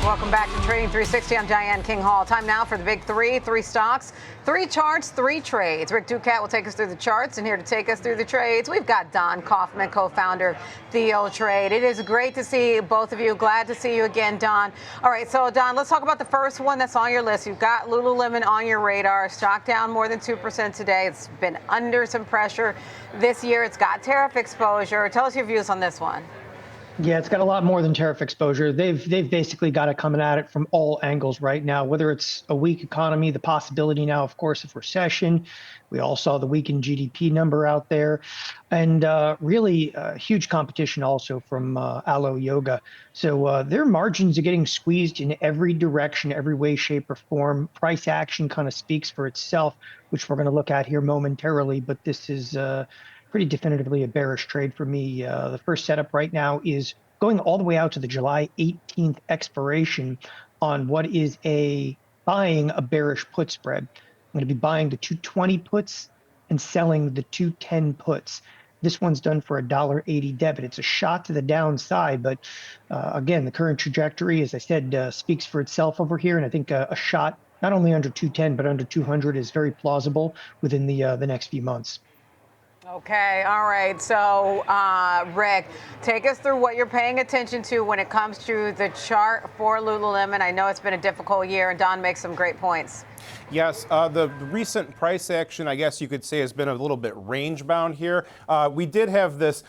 Welcome back to Trading 360. I'm Diane King Hall. Time now for the big three stocks, three charts, three trades. Rick Ducat will take us through the charts, and here to take us through the trades, we've got Don Kaufman, co-founder of TLT. It is great to see both of you. Glad to see you again, Don. All right, so Don, let's talk about the first one that's on your list. You've got Lululemon on your radar. Stock down more than 2% today. It's been under some pressure this year. It's got tariff exposure. Tell us your views on this one. Yeah, it's got a lot more than tariff exposure. They've basically got it coming at it from all angles right now, whether it's a weak economy, the possibility now, of course, of recession. We all saw the weakened GDP number out there, and really huge competition also from Alo Yoga. So their margins are getting squeezed in every direction, every way, shape, or form. Price action kind of speaks for itself, which we're going to look at here momentarily, but this is pretty definitively a bearish trade for me. The first setup right now is going all the way out to the July 18th expiration on what is buying a bearish put spread. I'm going to be buying the 220 puts and selling the 210 puts. This one's done for $1.80 debit. It's a shot to the downside, but again, the current trajectory, as I said, speaks for itself over here. And I think a shot not only under 210 but under 200 is very plausible within the next few months. Okay, all right. So, Rick, take us through what you're paying attention to when it comes to the chart for Lululemon. I know it's been a difficult year, and Don makes some great points. Yes, the recent price action, I guess you could say, has been a little bit range bound here. We did have this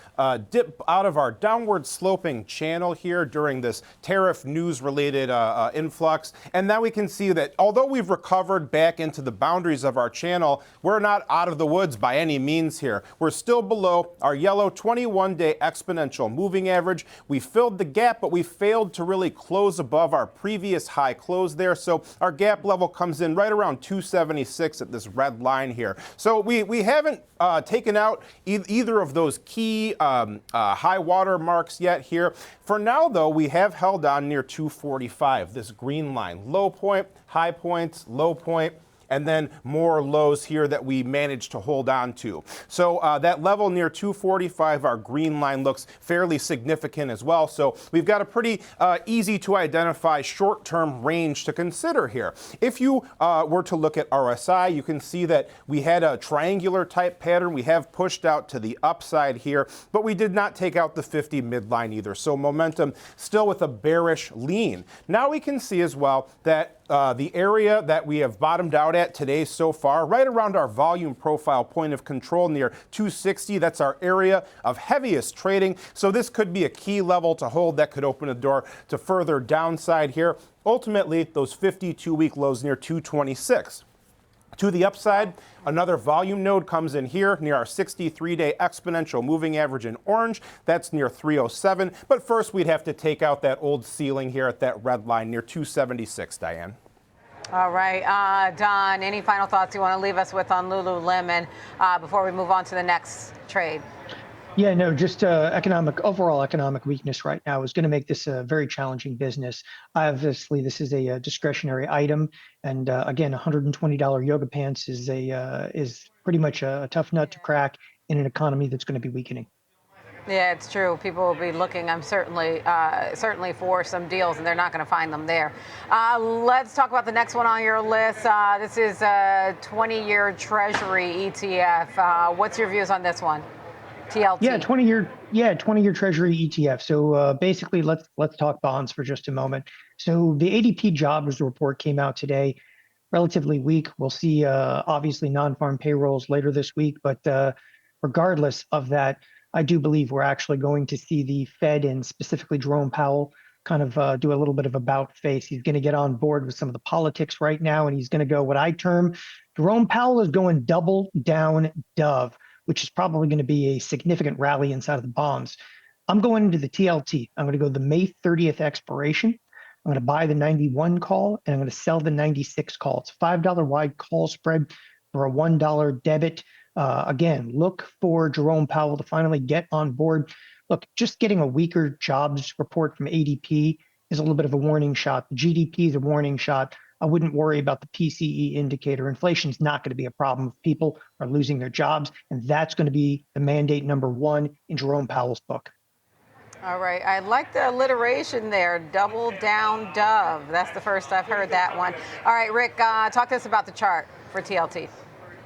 dip out of our downward sloping channel here during this tariff news related influx. And now we can see that although we've recovered back into the boundaries of our channel, we're not out of the woods by any means here. We're still below our yellow 21-day exponential moving average. We filled the gap, but we failed to really close above our previous high close there. So our gap level comes in right around 276 at this red line here. So we haven't taken out either of those key high water marks yet here. For now, though, we have held on near 245, this green line. Low point, high points, low point, and then more lows here that we managed to hold on to. So that level near 245, our green line, looks fairly significant as well. So we've got a pretty easy to identify short-term range to consider here. If you were to look at RSI, you can see that we had a triangular type pattern. We have pushed out to the upside here, but we did not take out the 50 midline either. So momentum still with a bearish lean. Now we can see as well that the area that we have bottomed out at today so far, right around our volume profile point of control near 260, that's our area of heaviest trading. So this could be a key level to hold that could open a door to further downside here. Ultimately, those 52-week lows near 226. To the upside, another volume node comes in here near our 63-day exponential moving average in orange. That's near 307. But first, we'd have to take out that old ceiling here at that red line near 276, Diane. All right. Don, any final thoughts you want to leave us with on Lululemon before we move on to the next trade? Yeah, no, just overall economic weakness right now is going to make this a very challenging business. Obviously, this is a discretionary item, and again, $120 yoga pants is pretty much a tough nut to crack in an economy that's going to be weakening. Yeah, it's true. People will be looking, I'm certainly for some deals, and they're not going to find them there. Let's talk about the next one on your list. This is a 20-year Treasury ETF. What's your views on this one? TLT. Yeah, 20-year Treasury ETF. So basically, let's talk bonds for just a moment. So the ADP jobs report came out today, relatively weak. We'll see obviously non-farm payrolls later this week, but regardless of that, I do believe we're actually going to see the Fed and specifically Jerome Powell kind of do a little bit of about face. He's going to get on board with some of the politics right now, and he's going to go what I term Jerome Powell is going double down dove, which is probably going to be a significant rally inside of the bonds. I'm going into the TLT. I'm going to go the May 30th expiration. I'm going to buy the 91 call, and I'm going to sell the 96 call. It's a $5 wide call spread for a $1 debit. Again, look for Jerome Powell to finally get on board. Look, just getting a weaker jobs report from ADP is a little bit of a warning shot. The GDP is a warning shot. I wouldn't worry about the PCE indicator. Inflation is not going to be a problem if people are losing their jobs, and that's going to be the mandate number one in Jerome Powell's book. All right, I like the alliteration there, double down dove. That's the first I've heard that one. All right, Rick, talk to us about the chart for TLT.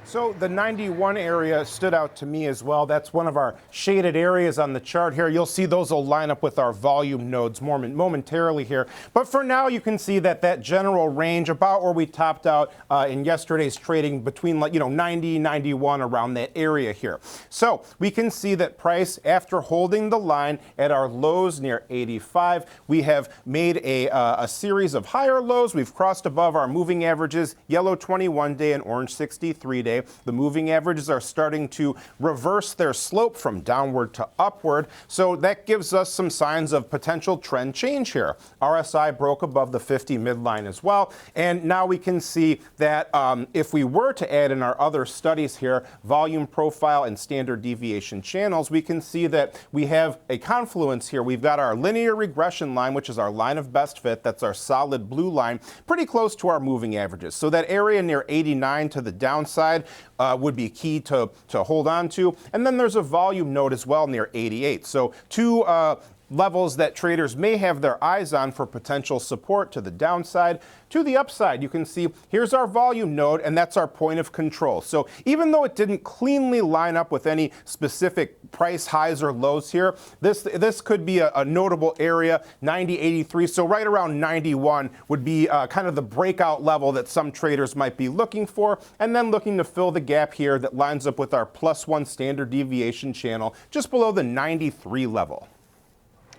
So the 91 area stood out to me as well. That's one of our shaded areas on the chart here. You'll see those will line up with our volume nodes momentarily here. But for now, you can see that that general range about where we topped out in yesterday's trading between 90, 91 around that area here. So we can see that price, after holding the line at our lows near 85, we have made a series of higher lows. We've crossed above our moving averages, yellow 21-day and orange 63-day. The moving averages are starting to reverse their slope from downward to upward. So that gives us some signs of potential trend change here. RSI broke above the 50 midline as well. And now we can see that if we were to add in our other studies here, volume profile and standard deviation channels, we can see that we have a confluence here. We've got our linear regression line, which is our line of best fit. That's our solid blue line, pretty close to our moving averages. So that area near 89 to the downside would be key to hold on to. And then there's a volume node as well near 88. So two levels that traders may have their eyes on for potential support to the downside. To the upside, you can see here's our volume node, and that's our point of control. So even though it didn't cleanly line up with any specific price highs or lows here, this could be a notable area, 90.83. So right around 91 would be kind of the breakout level that some traders might be looking for, and then looking to fill the gap here that lines up with our +1 standard deviation channel just below the 93 level.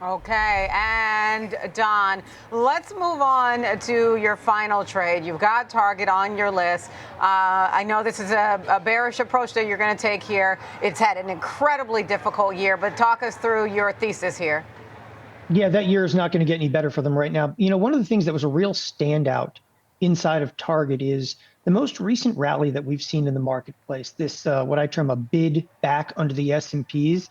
Okay, and Don, let's move on to your final trade. You've got Target on your list. I know this is a bearish approach that you're going to take here. It's had an incredibly difficult year, but talk us through your thesis here. Yeah, that year is not going to get any better for them right now. One of the things that was a real standout inside of Target is the most recent rally that we've seen in the marketplace, this what I term a bid back under the S&Ps.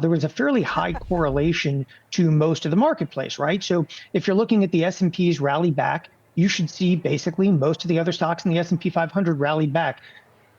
There was a fairly high correlation to most of the marketplace, right? So if you're looking at the S&Ps rally back, you should see basically most of the other stocks in the S&P 500 rally back.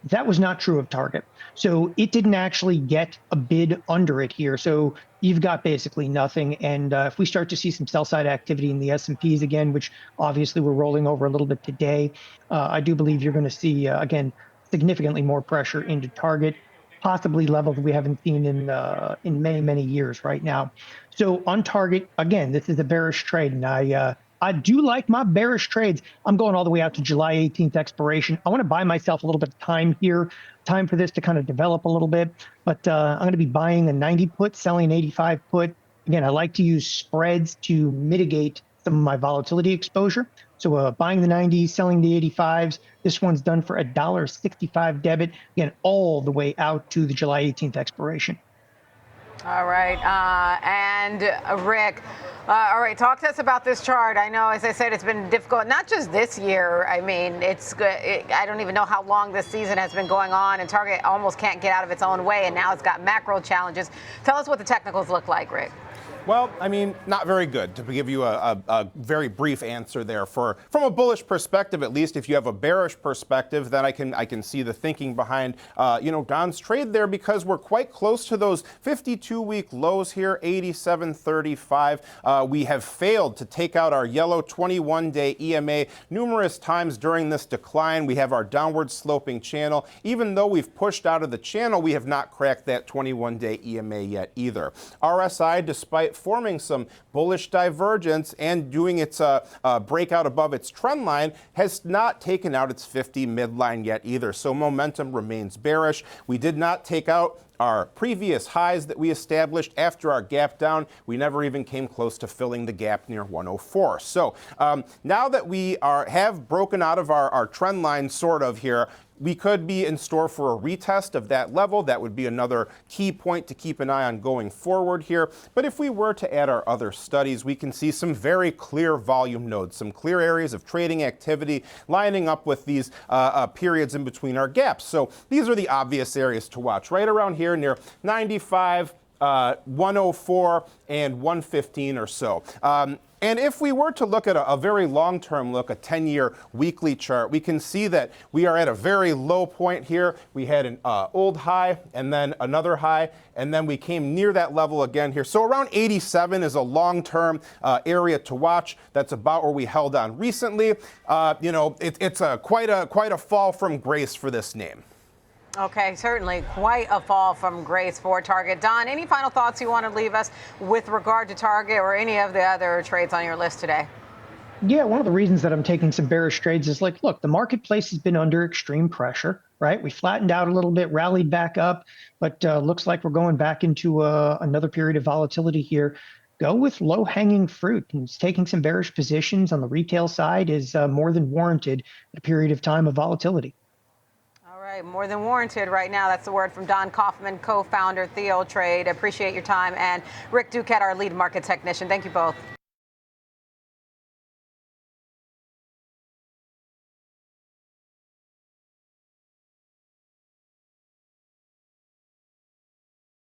That was not true of Target. So it didn't actually get a bid under it here. So you've got basically nothing. And if we start to see some sell-side activity in the S&Ps again, which obviously we're rolling over a little bit today, I do believe you're going to see, again, significantly more pressure into Target, possibly levels we haven't seen in many, many years right now. So on Target, again, this is a bearish trade, and I do like my bearish trades. I'm going all the way out to July 18th expiration. I want to buy myself a little bit of time here, time for this to kind of develop a little bit. But I'm going to be buying a 90 put, selling an 85 put. Again, I like to use spreads to mitigate some of my volatility exposure. So buying the 90s, selling the 85s. This one's done for $1.65 debit, again, all the way out to the July 18th expiration. All right. And Rick, all right, talk to us about this chart. I know, as I said, it's been difficult, not just this year. I mean, I don't even know how long this season has been going on, and Target almost can't get out of its own way, and now it's got macro challenges. Tell us what the technicals look like, Rick. Well, I mean, not very good, to give you a very brief answer there. From a bullish perspective, at least, if you have a bearish perspective, then I can see the thinking behind Don's trade there, because we're quite close to those 52-week lows here, 87.35. We have failed to take out our yellow 21-day EMA numerous times during this decline. We have our downward sloping channel. Even though we've pushed out of the channel, we have not cracked that 21-day EMA yet either. RSI, despite forming some bullish divergence and doing its breakout above its trend line, has not taken out its 50 midline yet either. So momentum remains bearish. We did not take out our previous highs that we established after our gap down. We never even came close to filling the gap near 104. So now that we have broken out of our trend line sort of here, we could be in store for a retest of that level. That would be another key point to keep an eye on going forward here. But if we were to add our other studies, we can see some very clear volume nodes, some clear areas of trading activity lining up with these periods in between our gaps. So these are the obvious areas to watch. Right around here near 95, 104 and 115 or so. And if we were to look at a very long-term look, a 10-year weekly chart, we can see that we are at a very low point here. We had an old high and then another high, and then we came near that level again here. So around 87 is a long-term area to watch. That's about where we held on recently. It's quite a fall from grace for this name. Okay, certainly quite a fall from grace for Target. Don, any final thoughts you want to leave us with regard to Target or any of the other trades on your list today? Yeah, one of the reasons that I'm taking some bearish trades is like, look, the marketplace has been under extreme pressure, right? We flattened out a little bit, rallied back up, but looks like we're going back into another period of volatility here. Go with low-hanging fruit. And taking some bearish positions on the retail side is more than warranted at a period of time of volatility. All right, more than warranted right now. That's the word from Don Kaufman, co-founder, TLT. Appreciate your time. And Rick Ducat, our lead market technician. Thank you both.